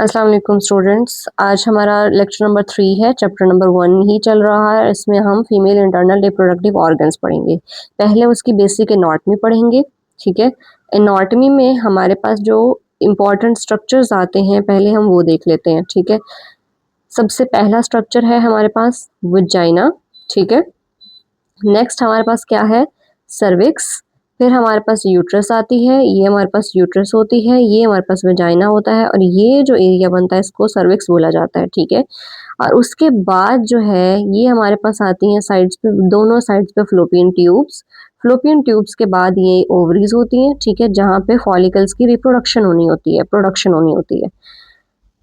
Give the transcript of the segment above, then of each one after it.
अस्सलाम वालेकुम स्टूडेंट्स। आज हमारा लेक्चर नंबर 3 है, चैप्टर नंबर 1 ही चल रहा है। इसमें हम फीमेल इंटरनल रिप्रोडक्टिव ऑर्गन्स पढ़ेंगे। पहले उसकी बेसिक एनाटॉमी पढ़ेंगे, ठीक है। एनाटॉमी में हमारे पास जो इम्पोर्टेंट स्ट्रक्चर्स आते हैं पहले हम वो देख लेते हैं, ठीक है। सबसे पहला स्ट्रक्चर है हमारे पास वजाइना, ठीक है। नेक्स्ट हमारे पास क्या है, सर्विक्स। फिर हमारे पास यूट्रस आती है, ये हमारे पास यूट्रस होती है, ये हमारे पास वजाइना होता है और ये जो एरिया बनता है इसको सर्विक्स बोला जाता है, ठीक है। और उसके बाद जो है ये हमारे पास आती हैं साइड्स पे, दोनों साइड्स पे फ्लोपियन ट्यूब्स। फ्लोपियन ट्यूब्स के बाद ये ओवरीज होती हैं, ठीक है, जहाँ पे फॉलिकल्स की रिप्रोडक्शन होनी होती है, प्रोडक्शन होनी होती है।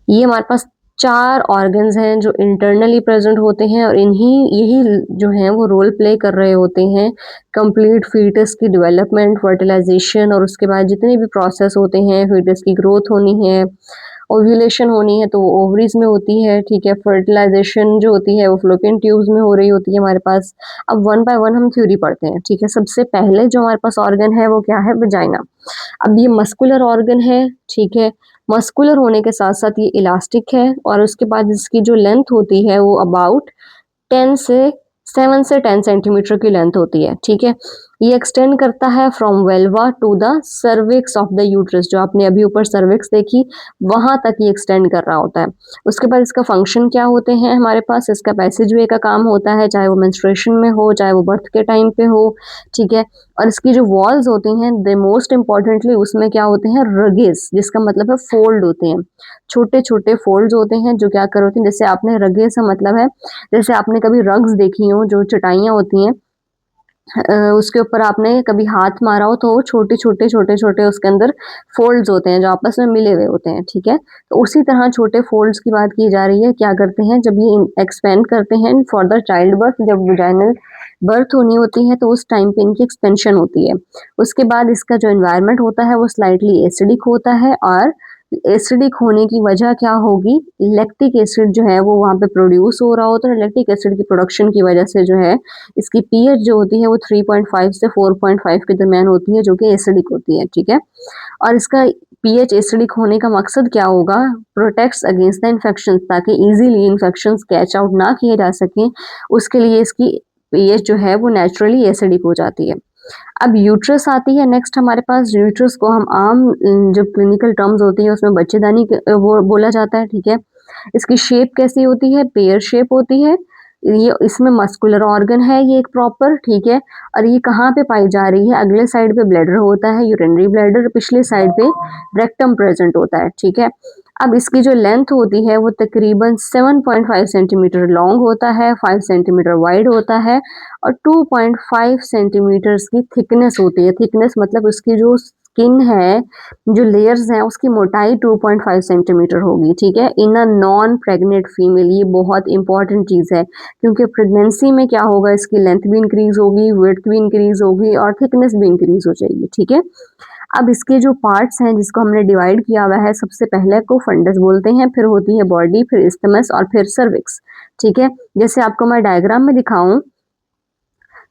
ये हमारे पास 4 ऑर्गन्स हैं जो इंटरनली प्रेजेंट होते हैं और यही जो हैं वो रोल प्ले कर रहे होते हैं कंप्लीट फीटस की डेवलपमेंट, फर्टिलाइजेशन और उसके बाद जितने भी प्रोसेस होते हैं, फीटस की ग्रोथ होनी है, ओव्यूलेशन होनी है तो वो ओवरीज में होती है, ठीक है। फर्टिलाइजेशन जो होती है वो फ्लोपियन ट्यूब्स में हो रही होती है हमारे पास। अब वन बाय वन हम थ्योरी पढ़ते हैं, ठीक है। सबसे पहले जो हमारे पास ऑर्गन है वो क्या है, वजाइना। अब ये मस्कुलर ऑर्गन है, ठीक है। मस्कुलर होने के साथ साथ ये इलास्टिक है और उसके बाद इसकी जो लेंथ होती है वो अबाउट 10 से 7 से 10 सेंटीमीटर की लेंथ होती है, ठीक है। ये एक्सटेंड करता है from vulva to the cervix of the uterus, जो आपने अभी ऊपर सर्विक्स देखी वहां तक ये एक्सटेंड कर रहा होता है। उसके बाद इसका फंक्शन क्या होते हैं हमारे पास, इसका पैसेज वे का काम होता है, चाहे वो मेंस्ट्रुएशन में हो, चाहे वो बर्थ के टाइम पे हो, ठीक है। और इसकी जो वॉल्स होती हैं द मोस्ट इंपॉर्टेंटली उसमें क्या होते हैं, रगेस, जिसका मतलब है फोल्ड होते हैं, छोटे छोटे फोल्ड्स होते हैं जो क्या कर होते हैं, जैसे आपने रगेस का मतलब है जैसे आपने कभी रग्स देखी हो, जो चटाइयाँ होती हैं, उसके ऊपर आपने कभी हाथ मारा हो तो छोटे छोटे छोटे छोटे उसके अंदर फोल्ड्स होते हैं जो आपस में मिले हुए होते हैं, ठीक है। तो उसी तरह छोटे फोल्ड्स की बात की जा रही है। क्या करते हैं जब ये एक्सपेंड करते हैं फॉर द चाइल्ड बर्थ, जब वजाइनल बर्थ होनी होती है तो उस टाइम पे इनकी एक्सपेंशन होती है। उसके बाद इसका जो एनवायरनमेंट होता है वो स्लाइटली एसिडिक होता है और एसिडिक होने की वजह क्या होगी, लैक्टिक एसिड जो है वो वहाँ पे प्रोड्यूस हो रहा होता है। लैक्टिक एसिड की प्रोडक्शन की वजह से जो है इसकी पीएच जो होती है वो 3.5 से 4.5 के दरमियान होती है, जो कि एसिडिक होती है, ठीक है। और इसका पीएच एसिडिक होने का मकसद क्या होगा, प्रोटेक्ट्स अगेंस्ट द इन्फेक्शन, ताकि इजीली इन्फेक्शंस कैच आउट ना किए जा सकें, उसके लिए इसकी पीएच जो है वो नेचुरली एसिडिक हो जाती है। अब यूट्रस आती है नेक्स्ट हमारे पास। यूट्रस को हम आम जो क्लिनिकल टर्म्स होती है उसमें बच्चेदानी वो बोला जाता है, ठीक है। इसकी शेप कैसी होती है, पेयर शेप होती है। ये इसमें मस्कुलर ऑर्गन है ये एक प्रॉपर, ठीक है। और ये कहाँ पे पाई जा रही है, अगले साइड पे ब्लैडर होता है, यूरिनरी ब्लैडर, पिछले साइड पे रेक्टम प्रेजेंट होता है, ठीक है। अब इसकी जो लेंथ होती है वो तकरीबन 7.5 सेंटीमीटर लॉन्ग होता है, 5 सेंटीमीटर वाइड होता है और 2.5 सेंटीमीटर्स की थिकनेस होती है। थिकनेस मतलब उसकी जो स्किन है, जो लेयर्स हैं उसकी मोटाई 2.5 सेंटीमीटर होगी, ठीक है। इन अ नॉन प्रेग्नेंट फीमेल, ये बहुत इंपॉर्टेंट चीज़ है क्योंकि प्रेगनेंसी में क्या होगा, इसकी लेंथ भी इंक्रीज होगी, वेट भी इंक्रीज होगी और थिकनेस भी इंक्रीज हो जाएगी, ठीक है। अब इसके जो पार्ट्स हैं जिसको हमने डिवाइड किया हुआ है, सबसे पहले को फंडस बोलते हैं, फिर होती है बॉडी, फिर इस्थमस और फिर सर्विक्स, ठीक है। जैसे आपको मैं डायग्राम में दिखाऊं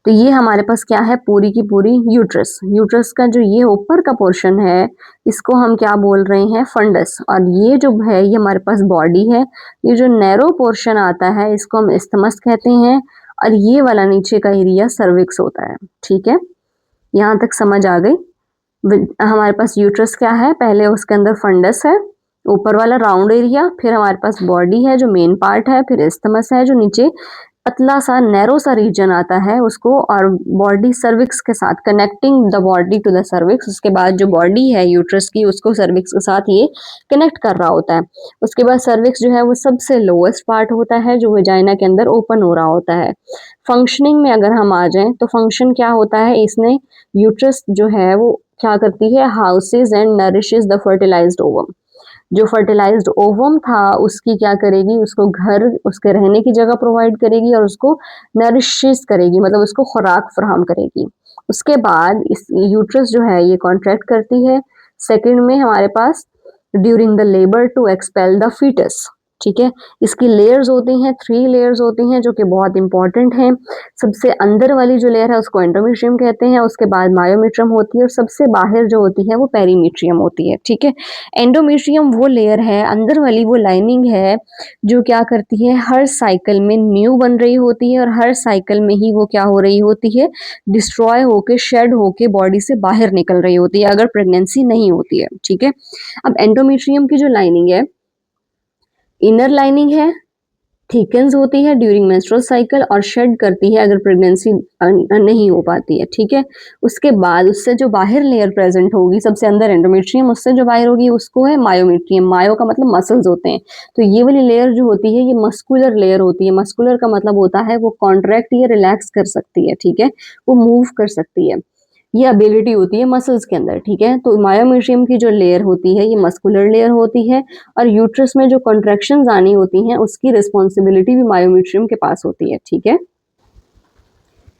तो ये हमारे पास क्या है, पूरी की पूरी यूट्रस। यूट्रस का जो ये ऊपर का पोर्शन है इसको हम क्या बोल रहे हैं, फंडस। और ये जो है ये हमारे पास बॉडी है। ये जो नैरो पोर्शन आता है इसको हम इस्थमस कहते हैं और ये वाला नीचे का एरिया सर्विक्स होता है, ठीक है। यहाँ तक समझ आ गई। हमारे पास यूट्रस क्या है, पहले उसके अंदर फंडस है, ऊपर वाला राउंड एरिया, फिर हमारे पास बॉडी है जो मेन पार्ट है, फिर इस्थमस है जो नीचे पतला सा नैरो सा रीजन आता है उसको, और बॉडी सर्विक्स के साथ connecting the body to the cervix. उसके बाद जो बॉडी है यूट्रस की उसको सर्विक्स के साथ ये कनेक्ट कर रहा होता है। उसके बाद सर्विक्स जो है वो सबसे लोएस्ट पार्ट होता है जो वेजाइना के अंदर ओपन हो रहा होता है। फंक्शनिंग में अगर हम आ जाएं तो फंक्शन क्या होता है, इसने यूट्रस जो है वो क्या करती है, houses and nourishes the fertilised ovum. जो फर्टिलाइज्ड ओवम था उसकी क्या करेगी, उसको घर, उसके रहने की जगह प्रोवाइड करेगी और उसको नरिशेज करेगी, मतलब उसको खुराक फराहम करेगी। उसके बाद इस यूट्रस जो है ये कॉन्ट्रैक्ट करती है। सेकंड में हमारे पास during the labour to expel the foetus, ठीक है। इसकी लेयर्स होती हैं, 3 लेयर्स होती हैं जो कि बहुत इंपॉर्टेंट हैं। सबसे अंदर वाली जो लेयर है उसको एंडोमेट्रियम कहते हैं, उसके बाद मायोमेट्रियम होती है और सबसे बाहर जो होती है वो पेरीमेट्रियम होती है, ठीक है। एंडोमेट्रियम वो लेयर है, अंदर वाली वो लाइनिंग है जो क्या करती है, हर साइकिल में न्यू बन रही होती है और हर साइकिल में ही वो क्या हो रही होती है, डिस्ट्रॉय होके, शेड होके बॉडी से बाहर निकल रही होती है अगर प्रेगनेंसी नहीं होती है, ठीक है। अब एंडोमेट्रियम की जो लाइनिंग है, इनर लाइनिंग है, थिकन्स होती है ड्यूरिंग मेंस्ट्रुअल साइकिल और शेड करती है अगर प्रेगनेंसी नहीं हो पाती है, ठीक है। उसके बाद उससे जो बाहर लेयर प्रेजेंट होगी, सबसे अंदर एंडोमेट्रियम, उससे जो बाहर होगी उसको है मायोमेट्रियम। मायो का मतलब मसल्स होते हैं, तो ये वाली लेयर जो होती है ये मस्कुलर लेयर होती है। मस्कुलर का मतलब होता है वो कॉन्ट्रैक्ट या रिलैक्स कर सकती है, ठीक है, वो मूव कर सकती है, ये एबिलिटी होती है मसल्स के अंदर, ठीक है। तो मायोमेट्रियम की जो लेयर होती है ये मस्कुलर लेयर होती है और यूट्रस में जो कॉन्ट्रैक्शंस आनी होती हैं उसकी रिस्पॉन्सिबिलिटी भी मायोमेट्रियम के पास होती है, ठीक है।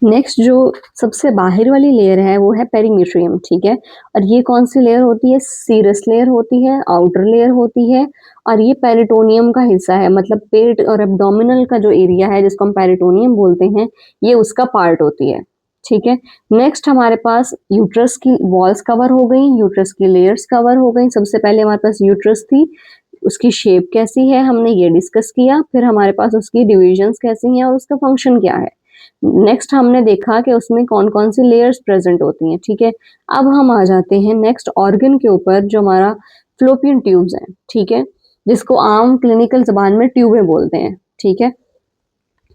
नेक्स्ट जो सबसे बाहर वाली लेयर है वो है पेरीमेट्रियम, ठीक है। और ये कौन सी लेयर होती है, सीरस लेयर होती है, आउटर लेयर होती है और ये पेरिटोनियम का हिस्सा है, मतलब पेट और एब्डोमिनल का जो एरिया है जिसको हम पेरिटोनियम बोलते हैं, ये उसका पार्ट होती है, ठीक है। नेक्स्ट हमारे पास यूट्रस की वॉल्स कवर हो गई, यूट्रस की लेयर्स कवर हो गई। सबसे पहले हमारे पास यूट्रस थी, उसकी शेप कैसी है हमने ये डिस्कस किया, फिर हमारे पास उसकी डिविजन्स कैसी हैं और उसका फंक्शन क्या है। नेक्स्ट हमने देखा कि उसमें कौन कौन सी लेयर्स प्रेजेंट होती हैं, ठीक है। अब हम आ जाते हैं नेक्स्ट ऑर्गन के ऊपर जो हमारा फ्लोपियन ट्यूब्स हैं, ठीक है, जिसको आम क्लिनिकल जबान में ट्यूबें बोलते हैं, ठीक है।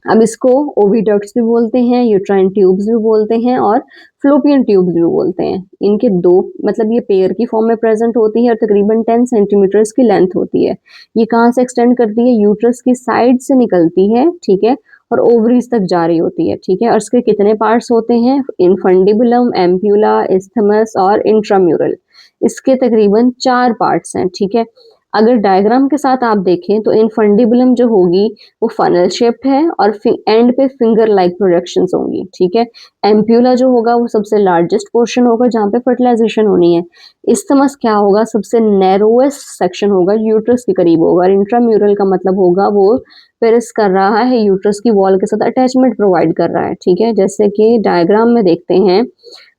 अब इसको ओविडक्ट्स भी बोलते हैं, यूट्राइन ट्यूब्स भी बोलते हैं और फ्लोपियन ट्यूब्स भी बोलते हैं। इनके दो मतलब ये पेयर की फॉर्म में प्रेजेंट होती है और तकरीबन 10 सेंटीमीटर्स की लेंथ होती है। ये कहाँ से एक्सटेंड करती है, यूट्रस की साइड से निकलती है, ठीक है, और ओवरीज तक जा रही होती है, ठीक है। और इसके कितने पार्ट्स होते हैं, इनफंडिबुलम, एम्प्यूला, इस्थमस और इंट्राम्यूरल। इसके तकरीबन 4 पार्ट्स हैं, ठीक है। अगर डायग्राम के साथ आप देखें तो इनफंडिबुलम जो होगी वो फनल शेप्ड है और एंड पे फिंगर लाइक प्रोजेक्शंस होंगी, ठीक है। एम्प्यूला जो होगा वो सबसे लार्जेस्ट पोर्शन होगा जहाँ पे फर्टिलाइजेशन होनी है। इस्थमस क्या होगा, सबसे नैरोएस्ट सेक्शन होगा, यूट्रस के करीब होगा। और इंट्राम्यूरल का मतलब होगा वो पेरिस कर रहा है, यूट्रस की वॉल के साथ अटैचमेंट प्रोवाइड कर रहा है, ठीक है। जैसे कि डायग्राम में देखते हैं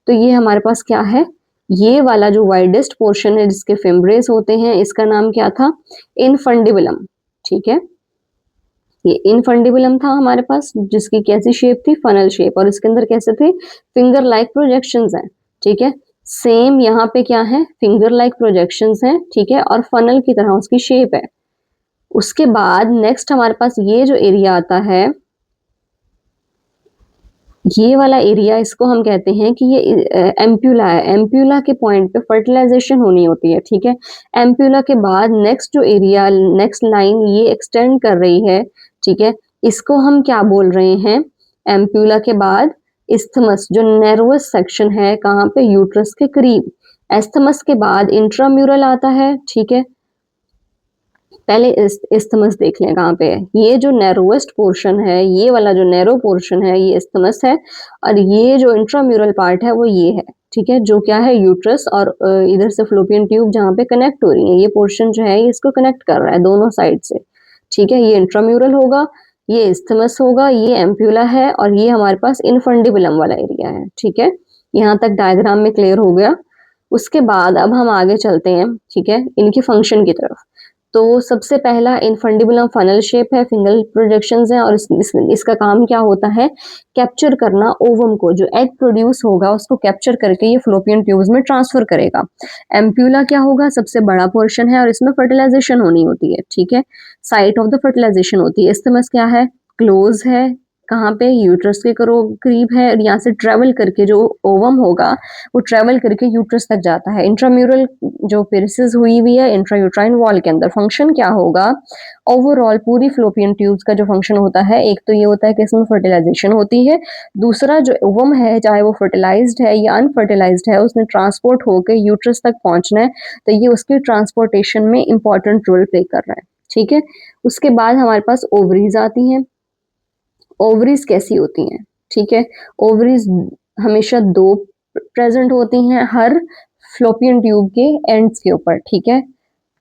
तो ये हमारे पास क्या है, ये वाला जो वाइडेस्ट पोर्शन है जिसके फिम्ब्रेस होते हैं इसका नाम क्या था, इनफंडिबुलम, ठीक है। ये इनफंडिबुलम था हमारे पास जिसकी कैसी शेप थी, फनल शेप, और इसके अंदर कैसे थे, फिंगर लाइक प्रोजेक्शंस हैं, ठीक है। सेम यहाँ पे क्या है, फिंगर लाइक प्रोजेक्शंस हैं, ठीक है, और फनल की तरह उसकी शेप है। उसके बाद नेक्स्ट हमारे पास ये जो एरिया आता है, ये वाला एरिया, इसको हम कहते हैं कि ये एम्प्यूला है। एम्प्यूला के पॉइंट पे फर्टिलाइजेशन होनी होती है, ठीक है। एम्प्यूला के बाद नेक्स्ट जो एरिया, नेक्स्ट लाइन ये एक्सटेंड कर रही है, ठीक है, इसको हम क्या बोल रहे हैं, एम्प्यूला के बाद इस्थमस जो नर्वस सेक्शन है, कहाँ पे, यूट्रस के करीब। एस्थमस के बाद इंट्राम्यूरल आता है, ठीक है। पहले इस्थमस देख लें कहाँ पे है, ये जो नैरोवेस्ट पोर्शन है, ये वाला जो नैरो पोर्शन है ये इस्थमस है और ये जो इंट्राम्यूरल पार्ट है वो ये है, ठीक है, जो क्या है, यूट्रस और इधर से फ्लोपियन ट्यूब जहाँ पे कनेक्ट हो रही है, ये पोर्शन जो है इसको कनेक्ट कर रहा है दोनों साइड से, ठीक है। ये इंट्राम्यूरल होगा, ये इस्थमस होगा, ये एम्प्यूला है और ये हमारे पास इनफंडिबुलम वाला एरिया है, ठीक है। यहाँ तक डायग्राम में क्लियर हो गया। उसके बाद अब हम आगे चलते हैं, ठीक है, इनके फंक्शन की तरफ। तो सबसे पहला इनफंडिबुलम फनल शेप है, फिंगल प्रोजेक्शंस हैं और इसका काम क्या होता है, कैप्चर करना ओवम को, जो एग प्रोड्यूस होगा उसको कैप्चर करके ये फ्लोपियन ट्यूब्स में ट्रांसफर करेगा। एम्प्यूला क्या होगा, सबसे बड़ा पोर्शन है और इसमें फर्टिलाइजेशन होनी होती है, ठीक है, साइट ऑफ द फर्टिलाइजेशन होती है। इस्थमस क्या है, क्लोज है, कहाँ पे, यूट्रस के करीब है और यहाँ से ट्रेवल करके जो ओवम होगा वो ट्रेवल करके यूट्रस तक जाता है। इंट्राम्यूरल जो पेरिसिस हुई हुई है इंट्रायूट्राइन वॉल के अंदर, फंक्शन क्या होगा, ओवरऑल पूरी फ्लोपियन ट्यूब्स का जो फंक्शन होता है, एक तो ये होता है कि इसमें फर्टिलाइजेशन होती है, दूसरा जो ओवम है चाहे वो फर्टिलाइज्ड है या अनफर्टिलाइज्ड है, उसने ट्रांसपोर्ट होकर यूट्रस तक पहुंचना है, तो ये उसकी ट्रांसपोर्टेशन में इंपॉर्टेंट रोल प्ले कर रहा है, ठीक है। उसके बाद हमारे पास ओवरीज आती हैं। ओवरीज कैसी होती हैं, ठीक है, ओवरीज हमेशा दो प्रेजेंट होती हैं हर फ्लोपियन ट्यूब के एंड्स के ऊपर, ठीक है।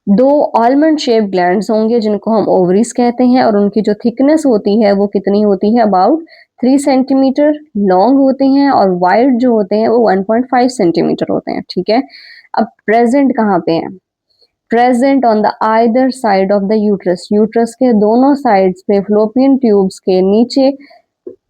2 आलमंड शेप ग्लैंड्स होंगे जिनको हम ओवरीज कहते हैं, और उनकी जो थिकनेस होती है वो कितनी होती है, अबाउट 3 सेंटीमीटर लॉन्ग होते हैं, और वाइड जो होते हैं वो 1.5 सेंटीमीटर होते हैं। ठीक है, अब प्रेजेंट कहाँ पे है, present on the either side of the uterus, uterus के दोनों साइड्स पे फ्लोपियन ट्यूब्स के नीचे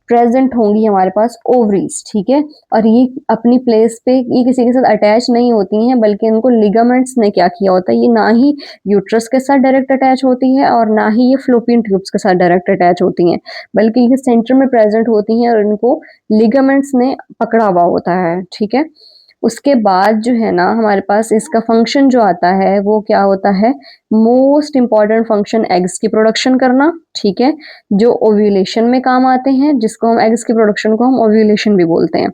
प्रेजेंट होंगी हमारे पास ओवरीज। ठीक है, और ये अपनी प्लेस पे ये किसी के साथ अटैच नहीं होती हैं, बल्कि इनको लिगामेंट्स ने क्या किया होता है, ये ना ही यूट्रस के साथ डायरेक्ट अटैच होती है और ना ही ये फ्लोपियन ट्यूब्स के साथ डायरेक्ट अटैच होती हैं, बल्कि ये सेंटर में प्रेजेंट होती हैं और इनको लिगामेंट्स ने पकड़ा हुआ होता है। ठीक है, उसके बाद जो है ना हमारे पास इसका फंक्शन जो आता है वो क्या होता है, मोस्ट इंपॉर्टेंट फंक्शन एग्स की प्रोडक्शन करना। ठीक है, जो ओव्यूलेशन में काम आते हैं, जिसको हम एग्स की प्रोडक्शन को हम ओव्यूलेशन भी बोलते हैं।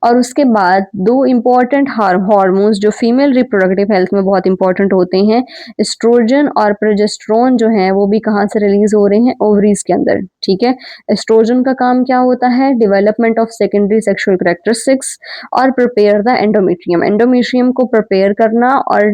और उसके बाद 2 इंपॉर्टेंट हार्मोन्स जो फीमेल रिप्रोडक्टिव हेल्थ में बहुत इंपॉर्टेंट होते हैं, एस्ट्रोजन और प्रोजेस्टेरोन जो है वो भी कहाँ से रिलीज हो रहे हैं, ओवरीज के अंदर। ठीक है, एस्ट्रोजन का काम क्या होता है, development of secondary sexual characteristics और प्रिपेयर द एंडोमेट्रियम, एंडोमेट्रियम को प्रिपेयर करना और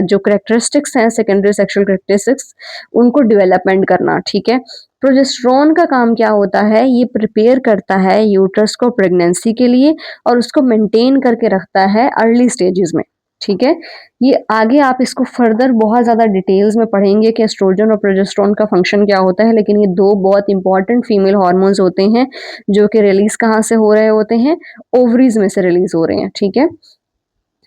जो कैरेक्टरिस्टिक्स हैं सेकेंडरी सेक्सुअल कैरेक्टरिस्टिक्स उनको डेवलपमेंट करना। ठीक है, प्रोजेस्टेरोन का काम क्या होता है, ये प्रिपेयर करता है यूट्रस को प्रेगनेंसी के लिए और उसको मेंटेन करके रखता है अर्ली स्टेजेस में। ठीक है, ये आगे आप इसको फर्दर बहुत ज़्यादा डिटेल्स में पढ़ेंगे कि एस्ट्रोजन और प्रोजेस्टेरोन का फंक्शन क्या होता है, लेकिन ये 2 बहुत इंपॉर्टेंट फीमेल हार्मोन्स होते हैं जो कि रिलीज कहाँ से हो रहे होते हैं, ओवरीज में से रिलीज हो रहे हैं। ठीक है,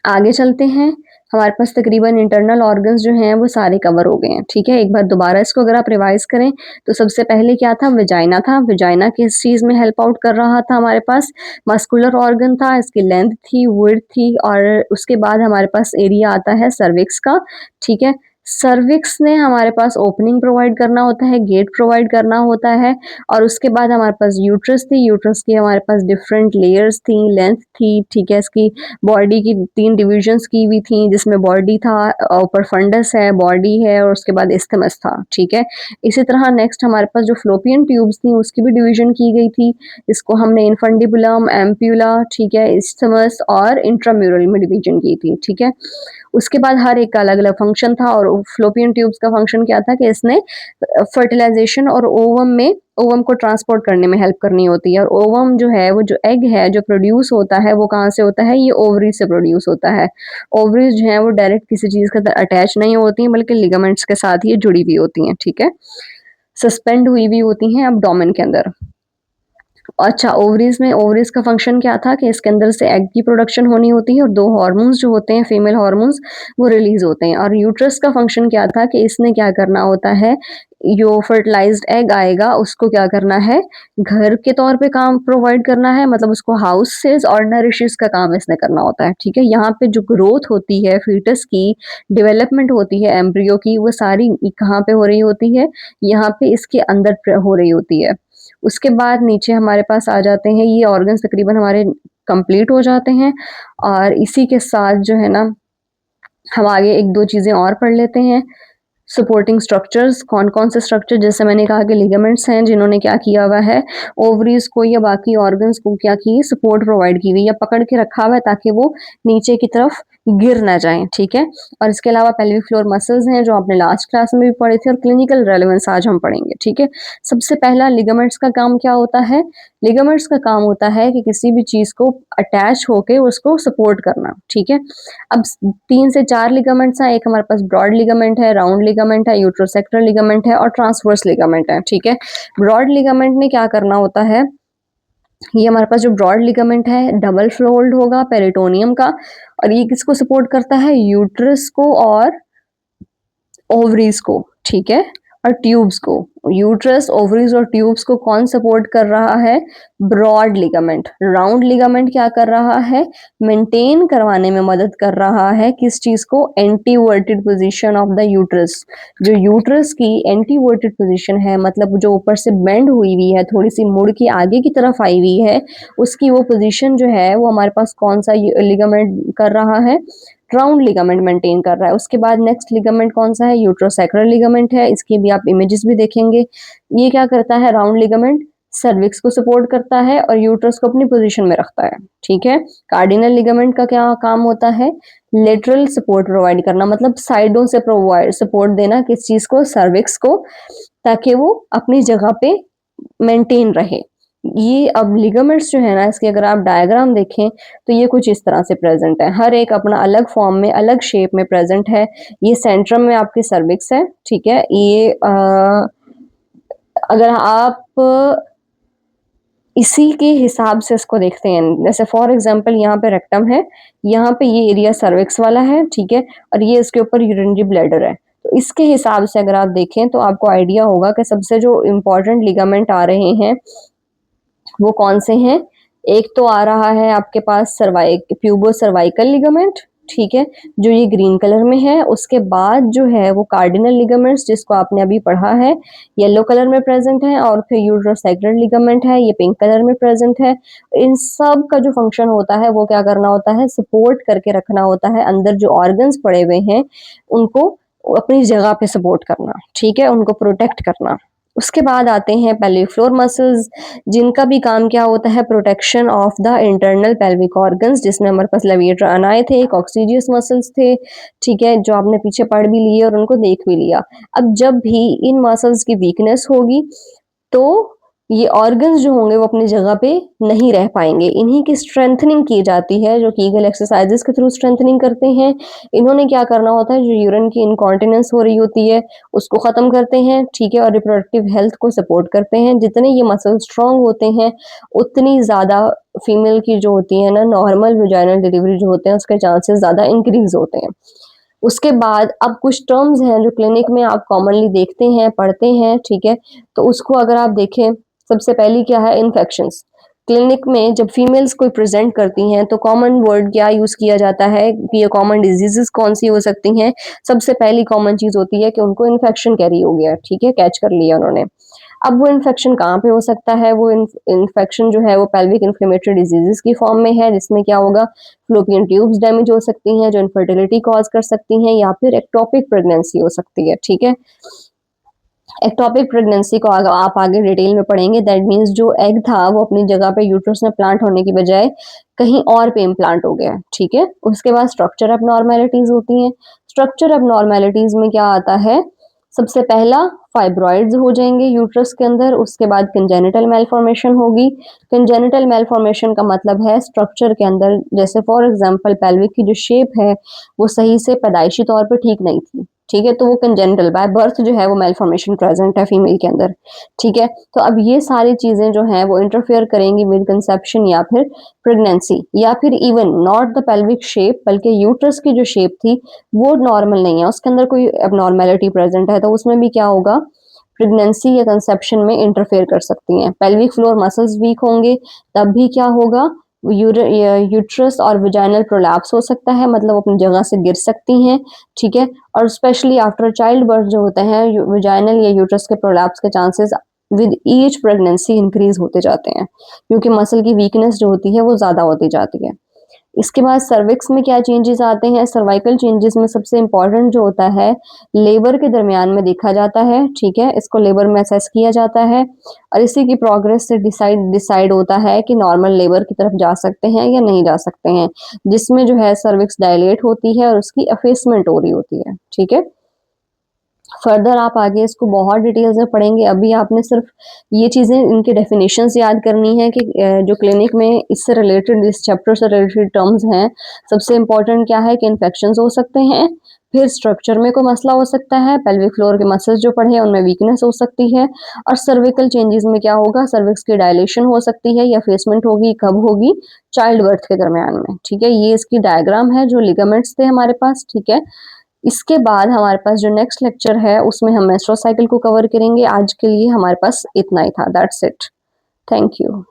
आगे चलते हैं, हमारे पास तकरीबन इंटरनल ऑर्गन्स जो हैं वो सारे कवर हो गए हैं। ठीक है, एक बार दोबारा इसको अगर आप रिवाइज करें तो सबसे पहले क्या था, विजाइना था। विजाइना किस चीज़ में हेल्प आउट कर रहा था, हमारे पास मस्कुलर ऑर्गन था, इसकी लेंथ थी, विड्थ थी, और उसके बाद हमारे पास एरिया आता है सर्विक्स का। ठीक है, सर्विक्स ने हमारे पास ओपनिंग प्रोवाइड करना होता है, गेट प्रोवाइड करना होता है, और उसके बाद हमारे पास यूट्रस थी, यूट्रस की हमारे पास डिफरेंट लेयर्स थी, लेंथ थी। ठीक है, इसकी बॉडी की 3 डिविजन्स की हुई थी, जिसमें बॉडी था, ऊपर फंडस है, बॉडी है, और उसके बाद इस्थमस था। ठीक है, इसी तरह नेक्स्ट हमारे पास जो फ्लोपियन ट्यूब्स थी उसकी भी डिवीजन की गई थी, इसको हमने इनफंडिबुलम, एम्प्यूला, ठीक है, इस्थमस और इंट्राम्यूरल में डिवीजन की थी। ठीक है, उसके बाद हर एक का अलग अलग फंक्शन था, और फ्लोपियन ट्यूब्स का फंक्शन क्या था कि इसने फर्टिलाइजेशन और ओवम को ट्रांसपोर्ट करने में हेल्प करनी होती है, और ओवम जो है वो जो एग है जो प्रोड्यूस होता है वो कहाँ से होता है, ये ओवरीज से प्रोड्यूस होता है। ओवरीज जो है वो डायरेक्ट किसी चीज़ के साथ अटैच नहीं होती हैं, बल्कि लिगामेंट्स के साथ ये जुड़ी हुई होती हैं। ठीक है, सस्पेंड हुई भी होती हैं एब्डोमेन के अंदर। अच्छा, ओवरीज में ओवरीज का फंक्शन क्या था कि इसके अंदर से एग की प्रोडक्शन होनी होती है और 2 हार्मोन्स जो होते हैं फीमेल हार्मोन्स वो रिलीज होते हैं, और यूट्रस का फंक्शन क्या था कि इसने क्या करना होता है, जो फर्टिलाइज्ड एग आएगा उसको क्या करना है, घर के तौर पे काम प्रोवाइड करना है, मतलब उसको हाउसेस और नरिशेस का काम इसने करना होता है। ठीक है, यहाँ पे जो ग्रोथ होती है फीटस की, डेवलपमेंट होती है एम्ब्रियो की, वो सारी कहाँ पे हो रही होती है, यहाँ पे इसके अंदर हो रही होती है। उसके बाद नीचे हमारे पास आ जाते हैं, ये ऑर्गन्स तकरीबन हमारे कंप्लीट हो जाते हैं, और इसी के साथ जो है ना हम आगे 1-2 चीज़ें और पढ़ लेते हैं। सपोर्टिंग स्ट्रक्चर्स, कौन-कौन से स्ट्रक्चर, जैसे मैंने कहा कि लिगामेंट्स हैं जिन्होंने क्या किया हुआ है, ओवरीज को या बाकी ऑर्गन्स को क्या की सपोर्ट प्रोवाइड की हुई या पकड़ के रखा हुआ है ताकि वो नीचे की तरफ गिर ना जाएं। ठीक है, और इसके अलावा पेल्विक फ्लोर मसल्स हैं जो आपने लास्ट क्लास में भी पढ़े थे, और क्लिनिकल रेलेवेंस आज हम पढ़ेंगे। ठीक है, सबसे पहला लिगामेंट्स का काम क्या होता है, लिगामेंट्स का काम होता है कि किसी भी चीज़ को अटैच होके उसको सपोर्ट करना। ठीक है, अब 3 से 4 लिगामेंट्स हैं, एक हमारे पास ब्रॉड लिगामेंट है, राउंड लिगामेंट है, यूट्रोसेक्टल लिगामेंट है और ट्रांसवर्स लिगामेंट है। ठीक है, ब्रॉड लिगामेंट ने क्या करना होता है, ये हमारे पास जो ब्रॉड लिगामेंट है डबल फोल्ड होगा पेरिटोनियम का, और ये किसको सपोर्ट करता है, यूट्रस को और ओवरीज को। ठीक है, और ट्यूब्स को, यूट्रस, ओवरीज और ट्यूब्स को कौन सपोर्ट कर रहा है, ब्रॉड लिगामेंट। राउंड लिगामेंट क्या कर रहा है, मेंटेन करवाने में मदद कर रहा है किस चीज को, एंटीवर्टेड पोजीशन ऑफ द यूट्रस। जो यूट्रस की एंटीवर्टेड पोजीशन है, मतलब जो ऊपर से बेंड हुई हुई है, थोड़ी सी मुड़ के आगे की तरफ आई हुई है, उसकी वो पोजीशन जो है वो हमारे पास कौन सा लिगामेंट कर रहा है, राउंड लिगामेंट मेंटेन कर रहा है। उसके बाद नेक्स्ट लिगामेंट कौन सा है, यूट्रोसैक्रल लिगामेंट है, इसकी भी आप इमेजेस भी देखेंगे। ये क्या करता है राउंड लिगामेंट, सर्विक्स को सपोर्ट करता है और यूट्रस को अपनी पोजीशन में रखता है, ठीक है। कार्डिनल लिगामेंट का क्या काम होता है, लेटरल सपोर्ट प्रोवाइड करना, मतलब साइडों से प्रोवाइड सपोर्ट देना किस चीज को, सर्विक्स को, ताकि वो अपनी जगह पे मेंटेन रहे। ये अब लिगामेंट्स जो है ना, इसके अगर आप डायग्राम देखें तो ये कुछ इस तरह से प्रेजेंट है, हर एक अपना अलग फॉर्म में अलग शेप में प्रेजेंट है। ये सेंट्रम में आपकी सर्विक्स है, ठीक है। ये अगर आप इसी के हिसाब से इसको देखते हैं, जैसे फॉर एग्जांपल यहाँ पे रेक्टम है, यहाँ पे ये एरिया सर्विक्स वाला है, ठीक है, और ये इसके ऊपर यूरिनरी ब्लैडर है। तो इसके हिसाब से अगर आप देखें तो आपको आइडिया होगा कि सबसे जो इम्पोर्टेंट लिगामेंट आ रहे हैं वो कौन से हैं। एक तो आ रहा है आपके पास प्यूबो सर्वाइकल लिगामेंट, ठीक है, जो ये ग्रीन कलर में है। उसके बाद जो है वो कार्डिनल लिगामेंट्स, जिसको आपने अभी पढ़ा है, येलो कलर में प्रेजेंट है। और फिर यूट्रोसैक्रल लिगामेंट है, ये पिंक कलर में प्रेजेंट है। इन सब का जो फंक्शन होता है वो क्या करना होता है, सपोर्ट करके रखना होता है, अंदर जो ऑर्गन्स पड़े हुए हैं उनको अपनी जगह पे सपोर्ट करना, ठीक है, उनको प्रोटेक्ट करना। उसके बाद आते हैं पेल्विक फ्लोर मसल्स, जिनका भी काम क्या होता है, protection of the internal pelvic organs, जिसमें हमारे पास लेविएटर अनाए थे, कॉक्सीजियस मसल्स थे, ठीक है, जो आपने पीछे पढ़ भी लिए और उनको देख भी लिया। अब जब भी इन मसल्स की वीकनेस होगी तो ये ऑर्गन्स जो होंगे वो अपनी जगह पे नहीं रह पाएंगे। इन्हीं की स्ट्रेंथनिंग की जाती है, जो कीगल एक्सरसाइजेस के थ्रू स्ट्रेंथनिंग करते हैं। इन्होंने क्या करना होता है, जो यूरिन की इनकॉन्टिनेंस हो रही होती है उसको खत्म करते हैं, ठीक है, और रिप्रोडक्टिव हेल्थ को सपोर्ट करते हैं। जितने ये मसल स्ट्रांग होते हैं उतनी ज्यादा फीमेल की जो होती है ना नॉर्मल वेजाइनल डिलीवरी जो होते हैं उसके चांसेस ज्यादा इंक्रीज होते हैं। उसके बाद अब कुछ टर्म्स हैं जो क्लिनिक में आप कॉमनली देखते हैं, पढ़ते हैं, ठीक है, तो उसको अगर आप देखें, सबसे पहली क्या है, इन्फेक्शंस। क्लिनिक में जब फीमेल्स कोई प्रेजेंट करती हैं तो कॉमन वर्ड क्या यूज किया जाता है कि ये कॉमन डिजीजेस कौन सी हो सकती हैं। सबसे पहली कॉमन चीज होती है कि उनको इन्फेक्शन कैरी हो गया, ठीक है, कैच कर लिया उन्होंने। अब वो इन्फेक्शन कहाँ पे हो सकता है, वो इन्फेक्शन जो है वो पेल्विक इन्फ्लेमेटरी डिजीजेस की फॉर्म में है, जिसमें क्या होगा, फ्लोपियन ट्यूब्स डैमेज हो सकती हैं जो इनफर्टिलिटी कॉज कर सकती हैं, या फिर एक्टोपिक प्रेगनेंसी हो सकती है, ठीक है। एक्टोपिक प्रेगनेंसी को आप आगे डिटेल में पढ़ेंगे। दैट मीन्स जो एग था वो अपनी जगह पे यूट्रस में प्लांट होने की बजाय कहीं और पे इम्प्लांट हो गया, ठीक है। उसके बाद स्ट्रक्चर एबनॉर्मेलिटीज होती हैं। स्ट्रक्चर एबनॉर्मेलिटीज में क्या आता है, सबसे पहला फाइब्रॉइड्स हो जाएंगे यूट्रस के अंदर। उसके बाद कंजेनिटल मेलफॉर्मेशन होगी। कंजेनिटल मेलफॉर्मेशन का मतलब है स्ट्रक्चर के अंदर, जैसे फॉर एग्जांपल पेल्विक की जो शेप है वो सही से पैदाइशी तौर पर ठीक नहीं थी, ठीक है, तो वो कंजेनिटल बाय बर्थ जो है वो मेलफॉर्मेशन प्रेजेंट है फीमेल के अंदर, ठीक है। तो अब ये सारी चीजें जो हैं वो इंटरफेयर करेंगी विद कंसेप्शन या फिर प्रेगनेंसी, या फिर even not the pelvic shape, बल्कि यूट्रस की जो शेप थी वो नॉर्मल नहीं है, उसके अंदर कोई एबनॉर्मेलिटी प्रेजेंट है, तो उसमें भी क्या होगा, प्रेगनेंसी या कंसेप्शन में इंटरफेयर कर सकती हैं। पेल्विक फ्लोर मसल्स वीक होंगे तब भी क्या होगा, यूट्रस और विजाइनल प्रोलैप्स हो सकता है, मतलब अपनी जगह से गिर सकती हैं, ठीक है। और स्पेशली आफ्टर चाइल्ड बर्थ जो होते हैं विजाइनल या यूट्रस के प्रोलैप्स के chances with each pregnancy increase होते जाते हैं, क्योंकि मसल की वीकनेस जो होती है वो ज्यादा होती जाती है। इसके बाद सर्विक्स में क्या चेंजेस आते हैं, सर्वाइकल चेंजेस में सबसे इंपॉर्टेंट जो होता है लेबर के दरमियान में देखा जाता है, ठीक है, इसको लेबर में असेस किया जाता है और इसी की प्रोग्रेस से डिसाइड होता है कि नॉर्मल लेबर की तरफ जा सकते हैं या नहीं जा सकते हैं, जिसमें जो है सर्विक्स डायलेट होती है और उसकी अफेसमेंट हो रही होती है, ठीक है। फर्दर आप आगे इसको बहुत डिटेल्स में पढ़ेंगे, अभी आपने सिर्फ ये चीज़ें इनके डेफिनेशंस याद करनी है कि जो क्लिनिक में इससे रिलेटेड इस चैप्टर से रिलेटेड टर्म्स हैं। सबसे इंपॉर्टेंट क्या है कि इन्फेक्शंस हो सकते हैं, फिर स्ट्रक्चर में कोई मसला हो सकता है, पेल्विक फ्लोर के मसल्स जो पढ़े हैं उनमें वीकनेस हो सकती है, और सर्विकल चेंजेस में क्या होगा, सर्विक्स की डायलेशन हो सकती है या फेसमेंट होगी, कब होगी, चाइल्ड बर्थ के दरमियान में, ठीक है। ये इसकी डायग्राम है जो लिगामेंट्स थे हमारे पास, ठीक है। इसके बाद हमारे पास जो नेक्स्ट लेक्चर है उसमें हम मेंस्ट्रुअल साइकिल को कवर करेंगे। आज के लिए हमारे पास इतना ही था, दैट्स इट, थैंक यू।